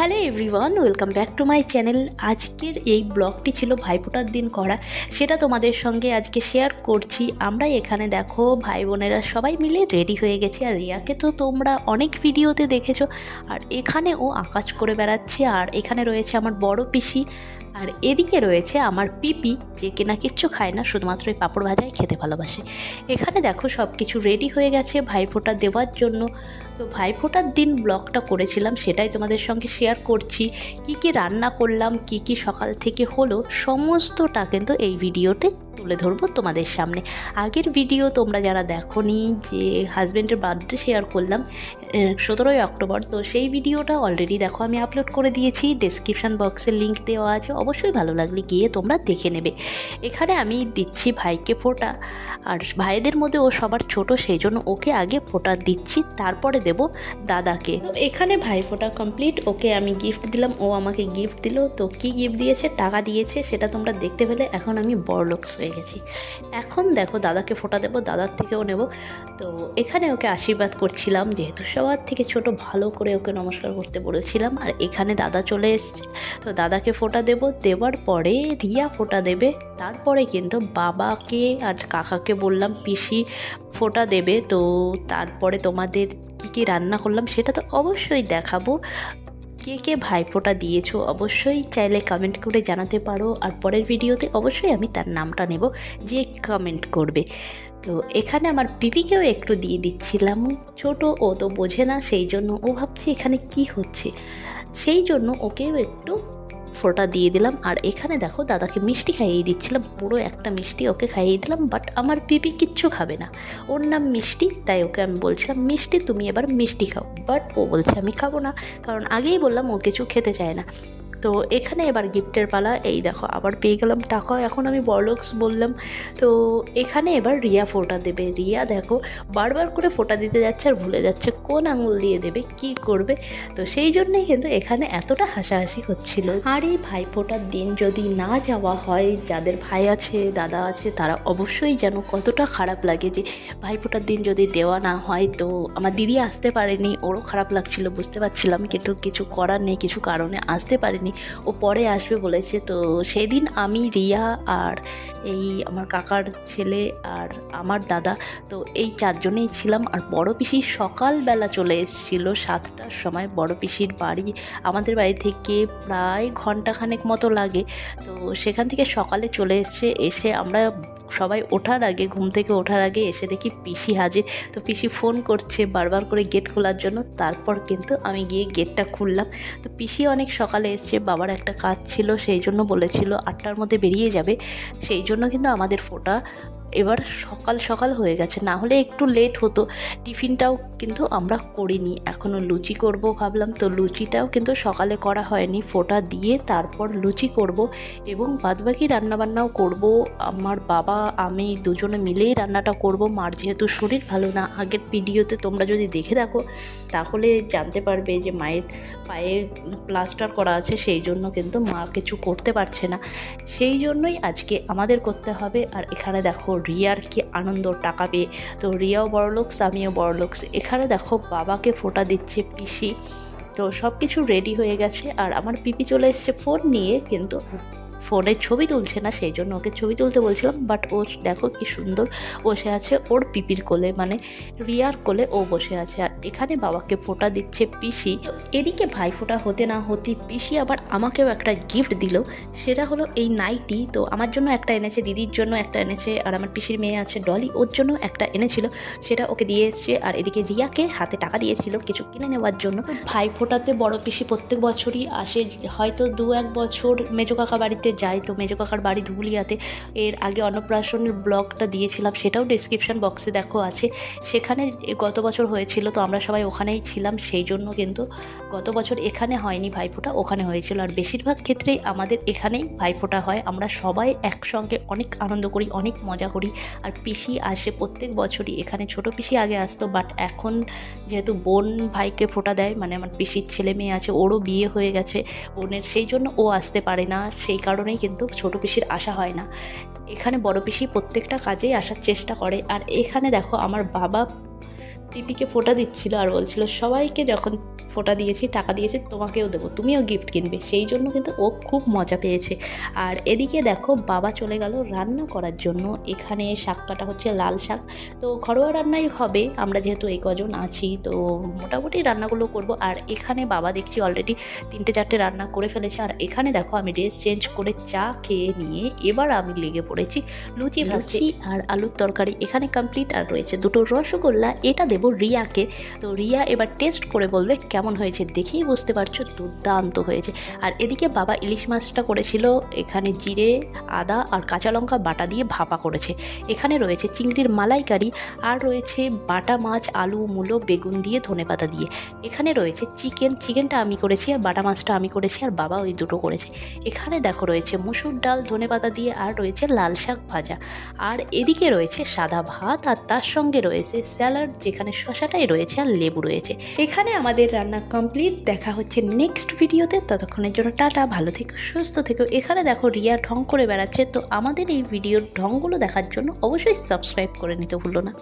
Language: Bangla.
Hello everyone, welcome back to my channel. আজকের এই ব্লগটি ছিল ভাইফোঁটার দিন করা, সেটা তোমাদের সঙ্গে আজকে শেয়ার করছি। আমরা এখানে দেখো ভাই বোনেরা সবাই মিলে রেডি হয়ে গেছি। আর রিয়াকে তো তোমরা অনেক ভিডিওতে দেখেছো, আর এখানে ও আকাশ করে বেড়াচ্ছে। আর এখানে রয়েছে আমার বড় পিসি, আর এদিকে রয়েছে আমার পিপি, যে কিনা কিচ্ছু খায় না, শুধুমাত্র এই পাঁপড় ভাজাই খেতে ভালোবাসে। এখানে দেখো সব কিছু রেডি হয়ে গেছে ভাইফোঁটা দেওয়ার জন্য। তো ভাইফোঁটার দিন ব্লগটা করেছিলাম, সেটাই তোমাদের সঙ্গে শেয়ার করছি। কি কি রান্না করলাম, কি কি সকাল থেকে হলো, সমস্তটা কিন্তু এই ভিডিওতে তুলে ধরবো তোমাদের সামনে। আগের ভিডিও তোমরা যারা দেখোনি, যে হাজব্যান্ডের বার্থডে শেয়ার করলাম 17ই অক্টোবর, তো সেই ভিডিওটা অলরেডি দেখো আমি আপলোড করে দিয়েছি, ডেসক্রিপশান বক্সে লিঙ্ক দেওয়া আছে, অবশ্যই ভালো লাগলে গিয়ে তোমরা দেখে নেবে। এখানে আমি দিচ্ছি ভাইকে ফোঁটা, আর ভাইদের মধ্যে ও সবার ছোট, সেই জন্য ওকে আগে ফোঁটা দিচ্ছি, তারপরে দেব দাদাকে। তো এখানে ভাই ফোঁটা কমপ্লিট, ওকে আমি গিফট দিলাম, ও আমাকে গিফট দিল। তো কি গিফট দিয়েছে, টাকা দিয়েছে, সেটা তোমরা দেখতে পেলে। এখন আমি বড়লোকস হয়ে গেছি। এখন দেখো দাদাকে ফোঁটা দেবো, দাদার থেকেও নেব। তো এখানে ওকে আশীর্বাদ করছিলাম, যেহেতু সবার থেকে ছোট, ভালো করে ওকে নমস্কার করতে বলেছিলাম। আর এখানে দাদা চলে এসছে, তো দাদাকে ফোঁটা দেব। দেওয়ার পরে রিয়া ফোঁটা দেবে, তারপরে কিন্তু বাবাকে আর কাকাকে বললাম পিসি ফোঁটা দেবে। তো তারপরে তোমাদের কী কী রান্না করলাম সেটা তো অবশ্যই দেখাবো। কে কে ভাইফোঁটা দিয়েছো অবশ্যই চাইলে কমেন্ট করে জানাতে পারো, আর পরের ভিডিওতে অবশ্যই আমি তার নামটা নেব যে কমেন্ট করবে। তো এখানে আমার পিপিকেও একটু দিয়ে দিচ্ছিলাম, ছোট, ও তো বোঝে না, সেই জন্য ও ভাবছে এখানে কি হচ্ছে, সেই জন্য ওকেও একটু ফোঁটা দিয়ে দিলাম। আর এখানে দেখো দাদাকে মিষ্টি খাইয়ে দিচ্ছিলাম, পুরো একটা মিষ্টি ওকে খাইয়ে দিলাম। বাট আমার পিপি কিচ্ছু খাবে না, ওর নাম মিষ্টি, তাই ওকে আমি বলছিলাম মিষ্টি তুমি এবার মিষ্টি খাও। বাট ও বলছে আমি খাবো না, কারণ আগেই বললাম ও কিছু খেতে চায় না। তো এখানে এবার গিফটের পালা। এই দেখো আবার পেয়ে গেলাম টাকা, এখন আমি বড়লোকস বললাম। তো এখানে এবার রিয়া ফোঁটা দেবে। রিয়া দেখো বারবার করে ফোঁটা দিতে যাচ্ছে আর ভুলে যাচ্ছে কোন আঙুল দিয়ে দেবে, কি করবে। তো সেই জন্যই কিন্তু এখানে এতটা হাসাহাসি হচ্ছিল। আর এই ভাইফোঁটার দিন যদি না যাওয়া হয়, যাদের ভাই আছে দাদা আছে, তারা অবশ্যই যেন কতটা খারাপ লাগে যে ভাইফোঁটার দিন যদি দেওয়া না হয়। তো আমার দিদি আসতে পারেনি, ওরও খারাপ লাগছিল, বুঝতে পারছিলাম, কিন্তু কিছু করার নেই, কিছু কারণে আসতে পারেনি, ও পরে আসবে বলেছে। তো সেদিন আমি, রিয়া, আর এই আমার কাকার ছেলে আর আমার দাদা, তো এই চারজনেই ছিলাম। আর বড় পিসি সকালবেলা চলে এসেছিল 7টার সময়। বড় পিসির বাড়ি আমাদের বাড়ি থেকে প্রায় ঘন্টাখানেক মতো লাগে। তো সেখান থেকে সকালে চলে এসে আমরা সবাই ওঠার আগে, ঘুম থেকে ওঠার আগে এসে দেখি পিসি হাজির। তো পিসি ফোন করছে বারবার করে গেট খোলার জন্য, তারপর কিন্তু আমি গিয়ে গেটটা খুললাম। তো পিসি অনেক সকালে এসছে, বাবার একটা কাজ ছিল, সেই জন্য বলেছিল 8টার মধ্যে বেরিয়ে যাবে, সেই জন্য কিন্তু আমাদের ফোঁটা এবার সকাল সকাল হয়ে গেছে, না হলে একটু লেট হতো। টিফিনটাও কিন্তু আমরা করিনি, এখনও লুচি করব ভাবলাম, তো লুচিটাও কিন্তু সকালে করা হয়নি। ফোঁটা দিয়ে তারপর লুচি করব, এবং বাদবাকি রান্নাবান্নাও করব। আমার বাবা আমি দুজনে মিলেই রান্নাটা করব। মার যেহেতু শরীর ভালো না, আগের ভিডিওতে তোমরা যদি দেখে থাকো তাহলে জানতে পারবে যে মায়ের পায়ে প্লাস্টার করা আছে, সেই জন্য কিন্তু মা কিছু করতে পারছে না, সেই জন্যই আজকে আমাদের করতে হবে। আর এখানে দেখো রিয়ার কি আনন্দ টাকা পেয়ে, তো রিয়াও বড়লোকস আমিও বড়লোকস। এখানে দেখো বাবাকে ফোঁটা দিচ্ছে পিসি। তো সব কিছু রেডি হয়ে গেছে, আর আমার পিপি চলে এসছে ফোন নিয়ে, কিন্তু ফোনে ছবি তুলছে না, সেই জন্য ওকে ছবি তুলতে বলছিলাম। বাট ও দেখো কি সুন্দর বসে আছে ওর পিপির কোলে, মানে রিয়ার কোলে ও বসে আছে। আর এখানে বাবাকে ফোঁটা দিচ্ছে পিসি। এদিকে ভাই ফোঁটা হতে না হতে পিসি আবার আমাকেও একটা গিফট দিল, সেটা হলো এই নাইটি। তো আমার জন্য একটা এনেছে, দিদির জন্য একটা এনেছে, আর আমার পিসির মেয়ে আছে ডলি, ওর জন্য একটা এনেছিল, সেটা ওকে দিয়ে এসছে। আর এদিকে রিয়াকে হাতে টাকা দিয়েছিল কিছু কিনে নেওয়ার জন্য। ভাই ফোঁটাতে বড় পিসি প্রত্যেক বছরই আসে, হয়তো 2-1 বছর মেজো কাকা বাড়িতে যাই। তো মেজো কাকার বাড়ি ধুবুলিয়াতে, এর আগে অন্নপ্রাশনের ব্লগটা দিয়েছিলাম, সেটাও ডেসক্রিপশন বক্সে দেখো আছে। সেখানে গত বছর হয়েছিল, তো আমরা সবাই ওখানেই ছিলাম, সেই জন্য কিন্তু গত বছর এখানে হয়নি ভাইফোঁটা, ওখানে হয়েছিল। আর বেশিরভাগ ক্ষেত্রেই আমাদের এখানেই ভাইফোঁটা হয়, আমরা সবাই একসঙ্গে অনেক আনন্দ করি, অনেক মজা করি। আর পিসি আসে প্রত্যেক বছরই এখানে, ছোট পিসি আগে আসতো, বাট এখন যেহেতু বোন ভাইকে ফোঁটা দেয়, মানে আমার পিসির ছেলে মেয়ে আছে, ওরও বিয়ে হয়ে গেছে বোনের, সেই জন্য ও আসতে পারে না, সেই কারণেই কিন্তু ছোট পিসির আসা হয় না। এখানে বড় পিসি প্রত্যেকটা কাজেই আসার চেষ্টা করে। আর এখানে দেখো আমার বাবা পিপিকে ফোঁটা দিচ্ছিল, আর বলছিল সবাইকে যখন ফোঁটা দিয়েছি, টাকা দিয়েছি, তোমাকেও দেবো, তুমিও গিফট কিনবে, সেই জন্য কিন্তু ও খুব মজা পেয়েছে। আর এদিকে দেখো বাবা চলে গেল রান্না করার জন্য। এখানে শাক কাটা হচ্ছে, লাল শাক। তো ঘরোয়া রান্নাই হবে, আমরা যেহেতু এই কজন আছি তো মোটামুটি রান্নাগুলো করব। আর এখানে বাবা দেখছি অলরেডি 3-4টে রান্না করে ফেলেছে। আর এখানে দেখো আমি ড্রেস চেঞ্জ করে চা খেয়ে নিয়ে এবার আমি লেগে পড়েছি লুচি ভাজছি। আর আলুর তরকারি এখানে কমপ্লিট। আর রয়েছে 2টো রসগোল্লা, এটা দেবো রিয়াকে। তো রিয়া এবার টেস্ট করে বলবে কেমন হয়েছে। দেখেই বুঝতে পারছো দুর্দান্ত হয়েছে। আর এদিকে বাবা ইলিশ মাছটা করেছিল, এখানে জিরে, আদা আর কাঁচা লঙ্কা বাটা দিয়ে ভাপা করেছে। এখানে রয়েছে চিংড়ির মালাইকারি, আর রয়েছে বাটা মাছ, আলু, মূলো, বেগুন দিয়ে, ধনেপাতা দিয়ে। এখানে রয়েছে চিকেনটা আমি করেছি, আর বাটা মাছটা আমি করেছি, আর বাবা ওই দুটো করেছে। এখানে দেখো রয়েছে মুসুর ডাল ধনেপাতা দিয়ে, আর রয়েছে লাল শাক ভাজা। আর এদিকে রয়েছে সাদা ভাত, আর তার সঙ্গে রয়েছে স্যালাড, যেখানে শসাটাই রয়েছে আর লেবু রয়েছে। এখানে আমাদের রান্না কমপ্লিট। দেখা হচ্ছে নেক্সট ভিডিওতে, ততক্ষণের জন্য টাটা, ভালো থেকো, সুস্থ থেকো। এখানে দেখো রিয়া ঢং করে বেড়াচ্ছে। তো আমাদের এই ভিডিওর ঢংগুলো দেখার জন্য অবশ্যই সাবস্ক্রাইব করে নিতে ভুলো না।